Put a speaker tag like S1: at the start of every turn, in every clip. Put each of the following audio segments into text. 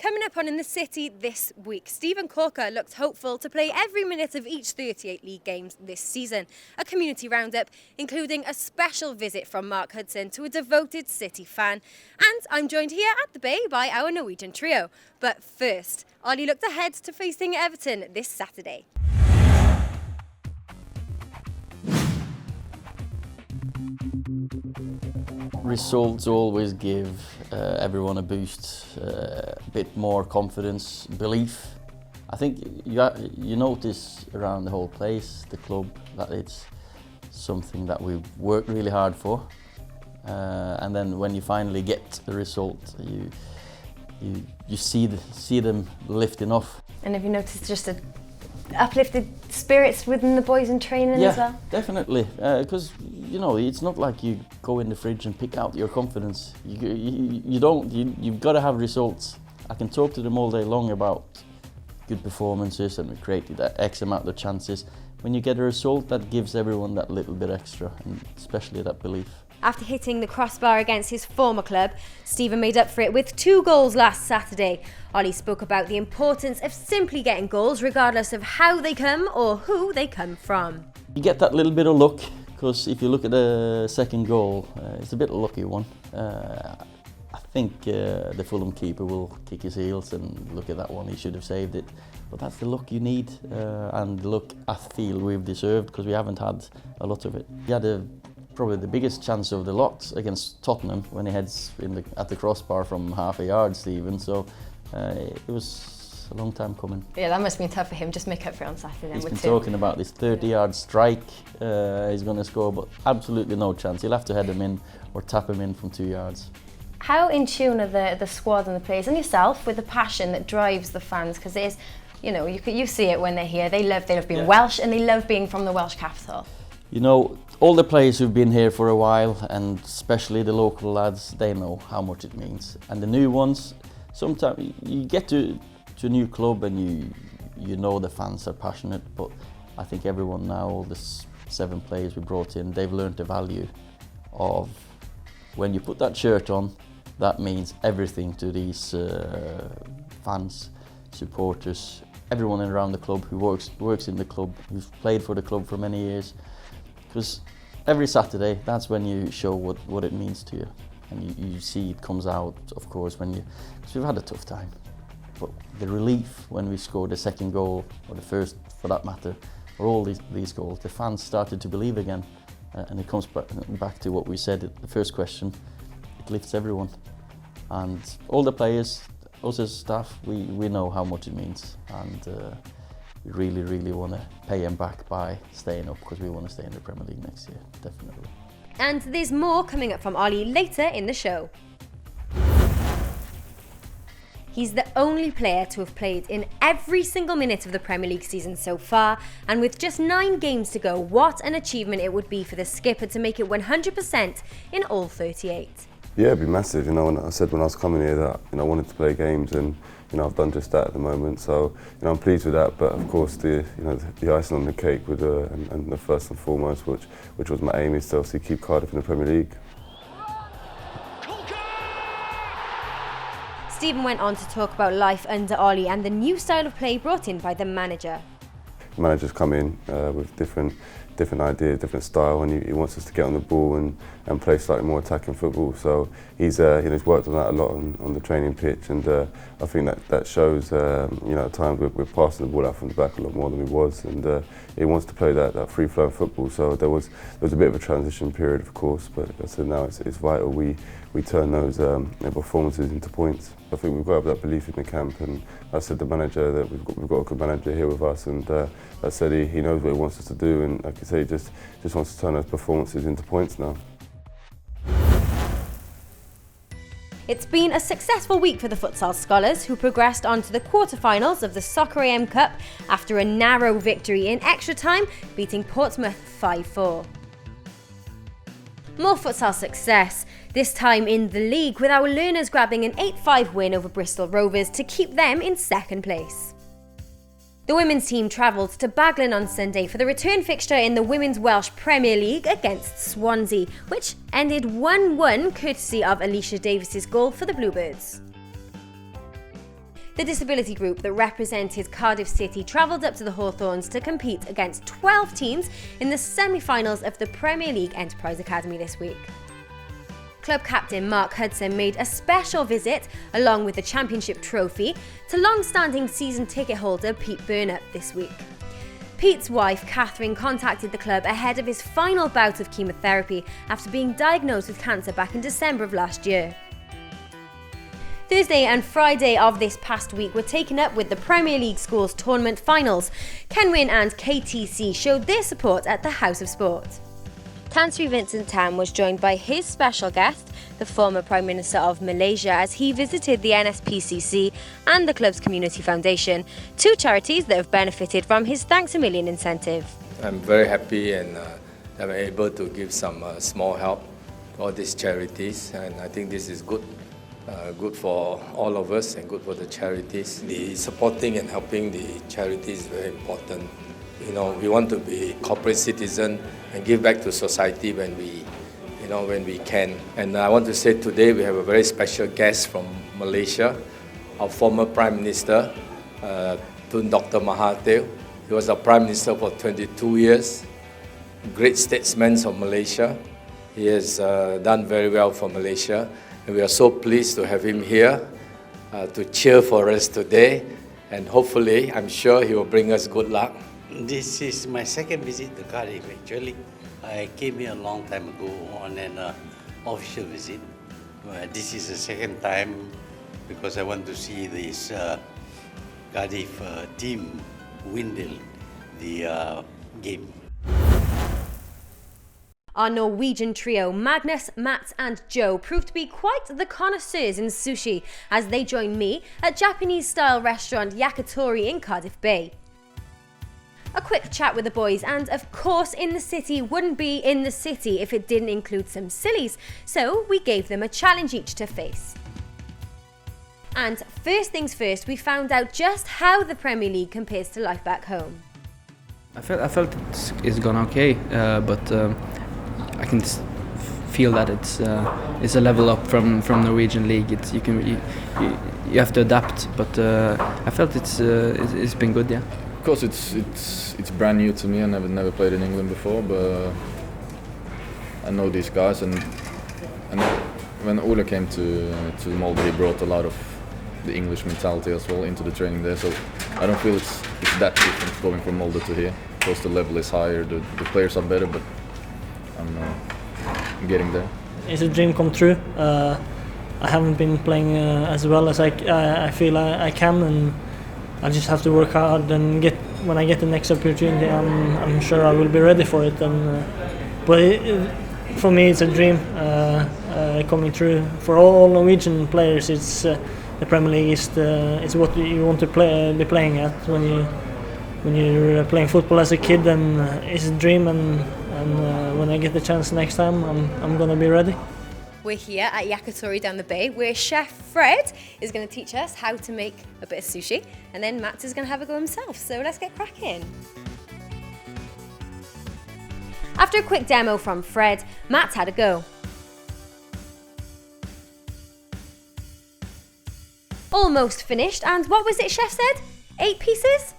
S1: Coming up on In the City this week, Stephen Corker looks hopeful to play every minute of each 38 league games this season. A community roundup, including a special visit from Mark Hudson to a devoted City fan. And I'm joined here at the Bay by our Norwegian trio. But first, Ollie looked ahead to facing Everton this Saturday.
S2: Results always give everyone a boost, a bit more confidence, belief. I think you notice around the whole place, the club, that it's something that we've worked really hard for. And then when you finally get the result, you see them lifting off.
S3: And have you noticed just a uplifted spirits within the boys in training as well?
S2: Yeah, definitely. Because it's not like you go in the fridge and pick out your confidence. You don't. You've got to have results. I can talk to them all day long about good performances and we created X amount of chances. When you get a result, that gives everyone that little bit extra, and especially that belief.
S1: After hitting the crossbar against his former club, Stephen made up for it with 2 goals last Saturday. Ollie spoke about the importance of simply getting goals regardless of how they come or who they come from.
S2: You get that little bit of luck, because if you look at the second goal, it's a bit of a lucky one. I think the Fulham keeper will kick his heels and look at that one, he should have saved it. But that's the luck you need, and the luck I feel we've deserved because we haven't had a lot of it. We had probably the biggest chance of the lot against Tottenham when he heads at the crossbar from half a yard, Stephen. So it was a long time coming.
S3: Yeah, that must have been tough for him. Just make up for it on Saturday.
S2: He's been talking about this 30-yard strike he's going to score, but absolutely no chance. He'll have to head him in or tap him in from 2 yards.
S3: How in tune are the squad and the players and yourself with the passion that drives the fans? Because it is, you see it when they're here. They love being Welsh, and they love being from the Welsh capital.
S2: All the players who've been here for a while, and especially the local lads, they know how much it means. And the new ones, sometimes you get to a new club and you know the fans are passionate, but I think everyone now, all the 7 players we brought in, they've learned the value of when you put that shirt on, that means everything to these fans, supporters, everyone around the club who works in the club, who's played for the club for many years. Because every Saturday, that's when you show what it means to you. And you see it comes out, of course, because we've had a tough time. But the relief when we scored the second goal, or the first for that matter, or all these goals, the fans started to believe again. And it comes back to what we said at the first question, it lifts everyone. And all the players, us as staff, we know how much it means. And we really, really want to pay them back by staying up, because we want to stay in the Premier League next year, definitely.
S1: And there's more coming up from Ollie later in the show. He's the only player to have played in every single minute of the Premier League season so far, and with just 9 games to go, what an achievement it would be for the skipper to make it 100% in all 38.
S4: Yeah, it'd be massive. I said when I was coming here that I wanted to play games, and I've done just that at the moment. So I'm pleased with that. But of course, the icing on the cake with and the first and foremost, which was my aim, is to obviously keep Cardiff in the Premier League.
S1: Stephen went on to talk about life under Ollie and the new style of play brought in by the manager.
S4: The manager's come in with different ideas, different style, and he wants us to get on the ball and play slightly more attacking football. So he's worked on that a lot on the training pitch, and I think that shows. At times we're passing the ball out from the back a lot more than we was, and he wants to play that free-flowing football. So there was a bit of a transition period, of course, but I said now it's vital we turn those performances into points. I think we've got to have that belief in the camp, and I said the manager that we've got a good manager here with us, and I said he knows what he wants us to do, and like I say, he just wants to turn those performances into points now.
S1: It's been a successful week for the futsal scholars, who progressed on to the quarter-finals of the Soccer AM Cup after a narrow victory in extra time, beating Portsmouth 5-4. More futsal success, this time in the league, with our learners grabbing an 8-5 win over Bristol Rovers to keep them in second place. The women's team travelled to Baglin on Sunday for the return fixture in the Women's Welsh Premier League against Swansea, which ended 1-1 courtesy of Alicia Davis's goal for the Bluebirds. The disability group that represented Cardiff City travelled up to the Hawthorns to compete against 12 teams in the semi-finals of the Premier League Enterprise Academy this week. Club captain Mark Hudson made a special visit, along with the championship trophy, to long-standing season ticket holder Pete Burnup this week. Pete's wife, Catherine, contacted the club ahead of his final bout of chemotherapy after being diagnosed with cancer back in December of last year. Thursday and Friday of this past week were taken up with the Premier League Schools Tournament finals. Kenwyn and KTC showed their support at the House of Sport. Tan Sri Vincent Tam was joined by his special guest, the former Prime Minister of Malaysia, as he visited the NSPCC and the club's Community Foundation, two charities that have benefited from his Thanks a Million incentive.
S5: I'm very happy and I'm able to give some small help to all these charities, and I think this is good. Good for all of us and good for the charities. The supporting and helping the charities is very important. You know, we want to be corporate citizen and give back to society when we can. And I want to say today we have a very special guest from Malaysia, our former Prime Minister, Tun Dr. Mahathir. He was our Prime Minister for 22 years, great statesman of Malaysia. He has done very well for Malaysia. And we are so pleased to have him here to cheer for us today. And hopefully, I'm sure he will bring us good luck.
S6: This is my second visit to Cardiff, actually. I came here a long time ago on an official visit. This is the second time because I want to see this Cardiff team win the game.
S1: Our Norwegian trio, Magnus, Mats and Joe, proved to be quite the connoisseurs in sushi as they joined me at Japanese-style restaurant Yakitori in Cardiff Bay. A quick chat with the boys, and of course In the City wouldn't be In the City if it didn't include some sillies, so we gave them a challenge each to face. And first things first, we found out just how the Premier League compares to life back home.
S7: I felt it's gone okay, but I can feel that it's a level up from Norwegian league. You have to adapt, but I felt it's been good, yeah.
S8: Of course, it's brand new to me. I never played in England before, but I know these guys, and when Ole came to Molde, he brought a lot of the English mentality as well into the training there. So I don't feel it's that different going from Molde to here. Of course, the level is higher, the players are better, but I'm getting there.
S9: It's a dream come true. I haven't been playing as well as I feel I can, and I just have to work hard and when I get the next opportunity, I'm sure I will be ready for it. But for me, it's a dream coming true. For all Norwegian players, it's the Premier League is what you want to be playing at when you're playing football as a kid, and it's a dream. And when I get the chance next time, I'm gonna be ready.
S1: We're here at Yakitori down the bay, where Chef Fred is going to teach us how to make a bit of sushi, and then Matt is going to have a go himself. So let's get cracking. After a quick demo from Fred, Matt had a go. Almost finished, and what was it Chef said? 8 pieces?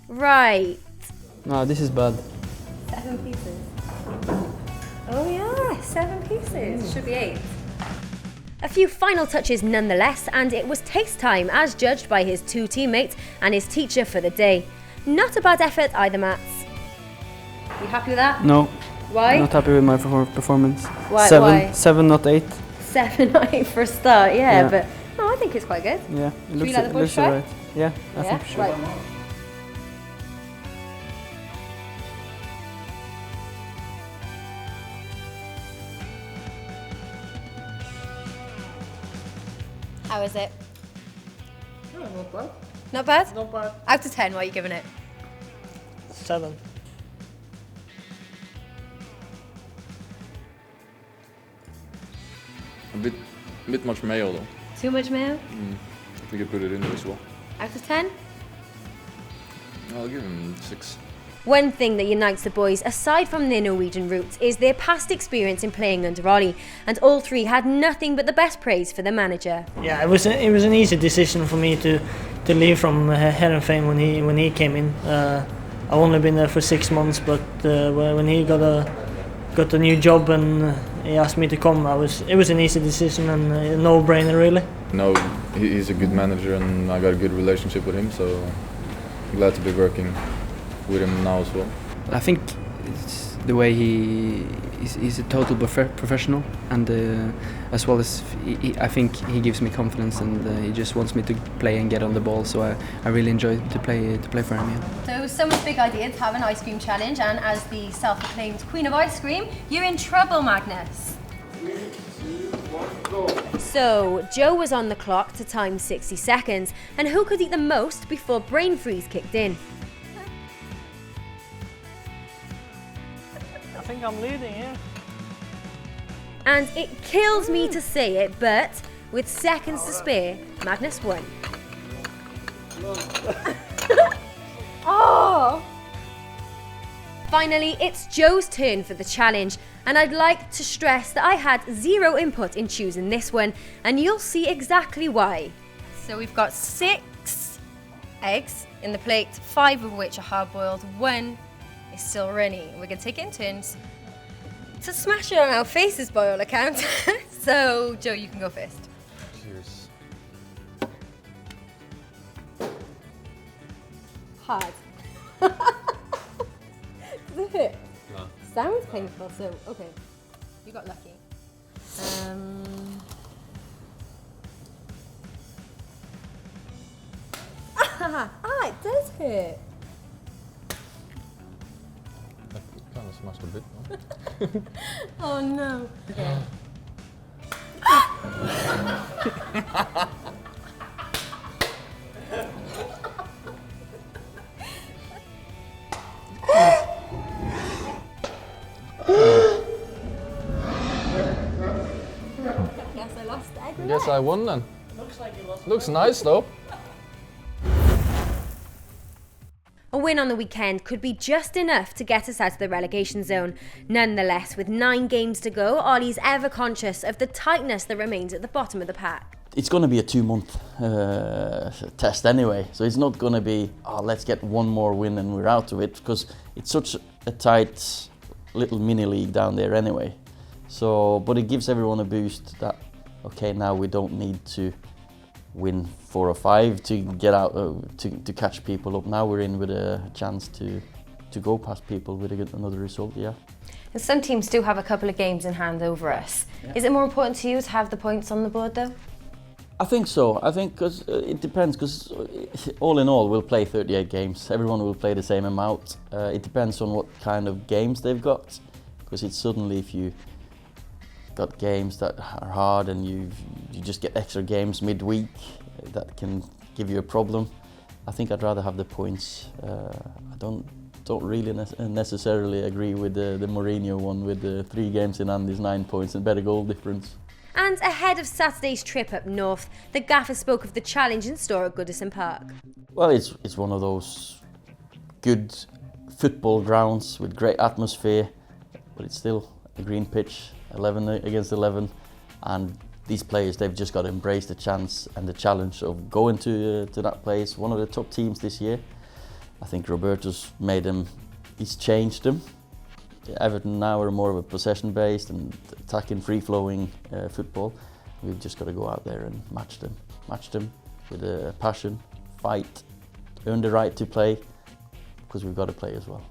S1: Right.
S7: No, this is bad.
S1: 7 pieces. Oh yeah, 7 pieces. Should be 8. A few final touches nonetheless, and it was taste time as judged by his 2 teammates and his teacher for the day. Not a bad effort either, Mats. You happy with that?
S7: No.
S1: Why?
S7: Not happy with my performance.
S1: Why?
S7: 7, not 8.
S1: 7 or 8 for a start, yeah. But no, I think it's quite good.
S7: Yeah,
S1: Should we let the boys try?
S7: alright. Yeah, I think we should.
S1: Right. How is it?
S9: Yeah, not bad.
S1: Not bad?
S9: Not bad.
S1: Out of 10, what are you giving it?
S9: 7.
S8: A bit much mayo though.
S1: Too much mayo?
S8: I think I put it in there as well.
S1: Out of 10?
S8: I'll give him 6.
S1: One thing that unites the boys, aside from their Norwegian roots, is their past experience in playing under Ollie, and all 3 had nothing but the best praise for the manager.
S9: Yeah, it was an easy decision for me to to leave from Heerenveen when he came in. I've only been there for 6 months, but when he got a new job and he asked me to come, it was an easy decision and a no-brainer really.
S8: No, he's a good manager and I got a good relationship with him, so I'm glad to be working with him now as well.
S7: I think it's the way he's a total professional, and as well as I think he gives me confidence, and he just wants me to play and get on the ball. So I really enjoy to play for him. Yeah.
S1: So someone's big idea to have an ice cream challenge, and as the self-proclaimed queen of ice cream, you're in trouble, Magnus.
S10: 3, 2, 1, go.
S1: So Joe was on the clock to time 60 seconds, and who could eat the most before brain freeze kicked in?
S9: I think I'm leading here.
S1: And it kills me to say it, but with seconds to spare, Magnus won. Oh! Finally, it's Joe's turn for the challenge, and I'd like to stress that I had zero input in choosing this one, and you'll see exactly why. So we've got 6 eggs in the plate, 5 of which are hard-boiled, 1 is still runny. We're going to take it in turns to smash it on our faces by all accounts. So, Joe, you can go first.
S8: Cheers.
S1: Hard. Does it hurt?
S10: No.
S1: Sounds painful, so, okay. You got lucky. It does hurt.
S8: Kind of smashed a bit. No?
S1: Oh no. Okay. Guess I lost the egg.
S8: I guess I won then.
S9: Looks like you lost.
S8: Looks nice though.
S1: A win on the weekend could be just enough to get us out of the relegation zone. Nonetheless, with 9 games to go, Ollie's ever conscious of the tightness that remains at the bottom of the pack.
S2: It's going to be a 2-month test anyway, so it's not going to be, let's get one more win and we're out of it, because it's such a tight little mini league down there anyway. So, but it gives everyone a boost that, okay, now we don't need to win 4 or 5 to get out, to catch people up. Now we're in with a chance to go past people with another result, yeah.
S3: And some teams do have a couple of games in hand over us.
S2: Yeah.
S3: Is it more important to you to have the points on the board though?
S2: I think so. I think because it depends, because all in all we'll play 38 games. Everyone will play the same amount. It depends on what kind of games they've got, because it's suddenly, if you got games that are hard and you just get extra games midweek, that can give you a problem. I think I'd rather have the points. I don't really necessarily agree with the Mourinho one with the 3 games in hand is 9 points and better goal difference.
S1: And ahead of Saturday's trip up north, the gaffer spoke of the challenge in store at Goodison Park.
S2: Well, it's one of those good football grounds with great atmosphere, but it's still a green pitch, 11 against 11, and these players, they've just got to embrace the chance and the challenge of going to that place. One of the top teams this year. I think Roberto's he's changed them. Everton now are more of a possession-based and attacking, free-flowing football. We've just got to go out there and match them with a passion, fight, earn the right to play, because we've got to play as well.